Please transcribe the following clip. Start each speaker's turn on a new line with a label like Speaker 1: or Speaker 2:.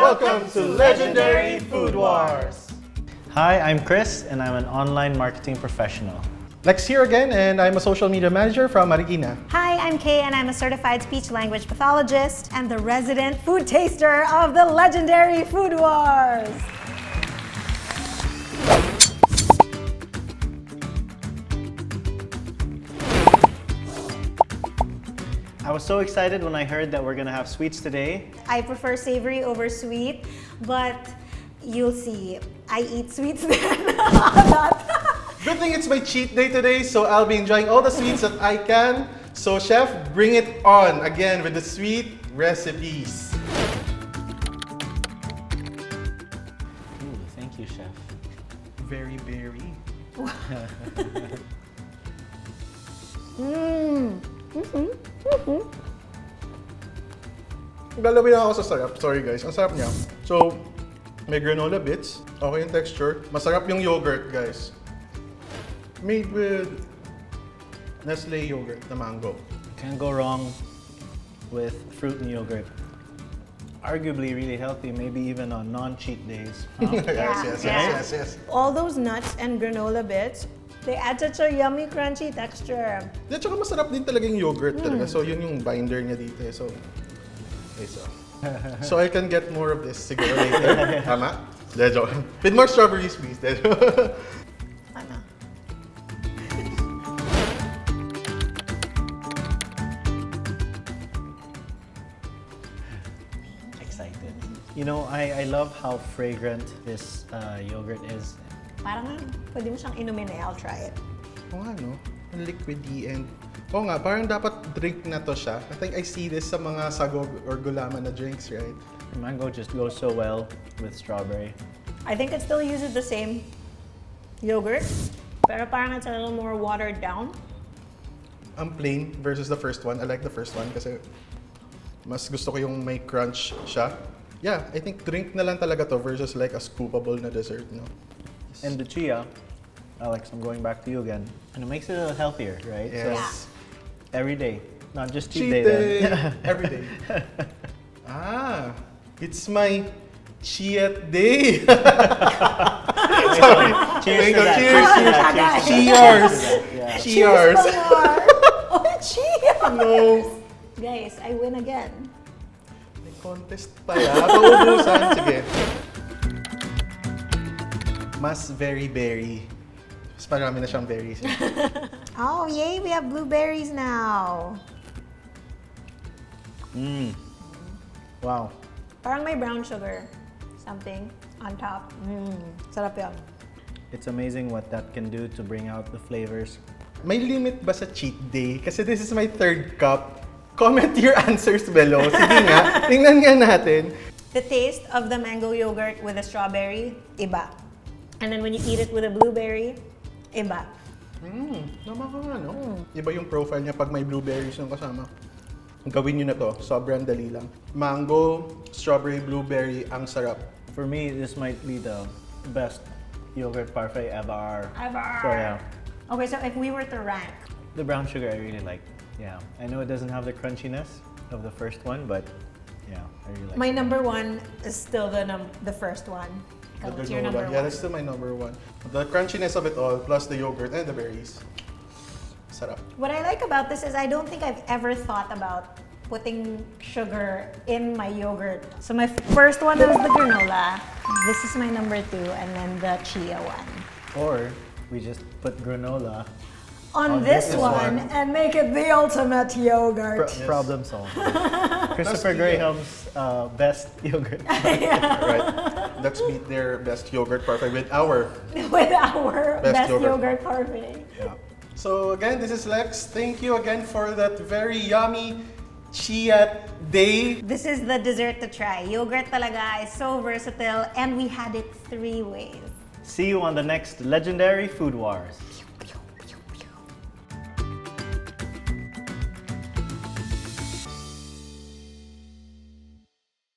Speaker 1: Welcome to Legendary Food Wars!
Speaker 2: Hi, I'm Chris, and I'm an online marketing professional.
Speaker 1: Lex here again, and I'm a social media manager from Marikina.
Speaker 3: Hi, I'm Kay, and I'm a certified speech-language pathologist and the resident food taster of the Legendary Food Wars.
Speaker 2: I was so excited when I heard that we're gonna have sweets today.
Speaker 3: I prefer savory over sweet, but you'll see, I eat sweets then.
Speaker 1: Good thing it's my cheat day today, so I'll be enjoying all the sweets that I can. So chef, bring it on again with the sweet recipes.
Speaker 2: Ooh, thank you, chef.
Speaker 1: Very berry. Lalawin ako sa sarap. Sorry guys, ang sarap niya. So, may granola bits. Okay yung texture. Masarap yung yogurt, guys. Made with Nestle yogurt na mango.
Speaker 2: Can't go wrong with fruit and yogurt. Arguably really healthy, maybe even on non-cheat days. Huh?
Speaker 1: Yes.
Speaker 3: All those nuts and granola bits, they add such a yummy, crunchy texture.
Speaker 1: At saka masarap din talaga yung yogurt talaga. So, yun yung binder niya dito. So, okay, so I can get more of this siguro later. Tama? Dejo. With more strawberries, please. Dejo.
Speaker 3: Ano?
Speaker 2: Excited. You know, I love how fragrant this yogurt is.
Speaker 3: Parang pwede mo siyang inumin eh. I'll try it.
Speaker 1: Oo nga, no? Ang liquidy and... Oo nga, parang dapat drink na to siya. I think I see this sa mga sagog or gulaman na drinks, right?
Speaker 2: Mango just goes so well with strawberry.
Speaker 3: I think it still uses the same yogurt, pero parang it's a little more watered down.
Speaker 1: Ang plain versus the first one. I like the first one kasi mas gusto ko yung may crunch siya. Yeah, I think drink na lang talaga to versus like a scoopable na dessert, no?
Speaker 2: And the chia, Alex, I'm going back to you again. And it makes it a little healthier, right?
Speaker 1: Yes.
Speaker 2: So, every day, not just
Speaker 1: Cheat
Speaker 2: cheat
Speaker 1: day!
Speaker 2: day.
Speaker 1: Every day. It's my Chia day! Sorry.
Speaker 2: Cheers to that.
Speaker 1: Cheers!
Speaker 2: Cheers to that.
Speaker 1: Cheers!
Speaker 2: Yeah.
Speaker 1: Cheers!
Speaker 3: Oh, cheers!
Speaker 1: No!
Speaker 3: Guys, I win again.
Speaker 1: May contest pala. Paubusan. Sige. Mas very berry. Mas marami na siyang berries.
Speaker 3: Oh, yay! We have blueberries now.
Speaker 2: Wow.
Speaker 3: Parang may brown sugar, something on top. Sarap yun.
Speaker 2: It's amazing what that can do to bring out the flavors.
Speaker 1: May limit ba sa cheat day? Kasi this is my third cup. Comment your answers below. Sige nga, tingnan nga natin.
Speaker 3: The taste of the mango yogurt with the strawberry, iba. And then when you eat it with a blueberry, iba.
Speaker 1: Tama ka nga, no? Iba yung profile niya pag may blueberries yung kasama. Gawin nyo na to. Sobrang dali lang. Mango, strawberry, blueberry, ang sarap.
Speaker 2: For me, this might be the best Yogurt Parfait Ever.
Speaker 3: Ever.
Speaker 2: So yeah,
Speaker 3: Okay, so if we were to rank,
Speaker 2: the brown sugar I really like. Yeah, I know it doesn't have the crunchiness of the first one, but yeah, I really like
Speaker 3: my
Speaker 2: it.
Speaker 3: number one is still the first one. What's your number
Speaker 1: Yeah,
Speaker 3: one?
Speaker 1: that's still my number one. The crunchiness of it all, plus the yogurt and the berries. Sarap.
Speaker 3: What I like about this is I don't think I've ever thought about putting sugar in my yogurt. So my first one was the granola. This is my number two, and then the chia one.
Speaker 2: Or we just put granola.
Speaker 3: On this one, and make it the ultimate yogurt.
Speaker 2: Problem solved. Christopher Graham's best yogurt.
Speaker 1: Right? Let's meet their best yogurt parfait with our
Speaker 3: With our best
Speaker 1: yogurt.
Speaker 3: yogurt parfait.
Speaker 1: Yeah. So again, this is Lex. Thank you again for that very yummy Chia day.
Speaker 3: This is the dessert to try. Yogurt talaga is so versatile, and we had it 3 ways.
Speaker 2: See you on the next Legendary Food Wars.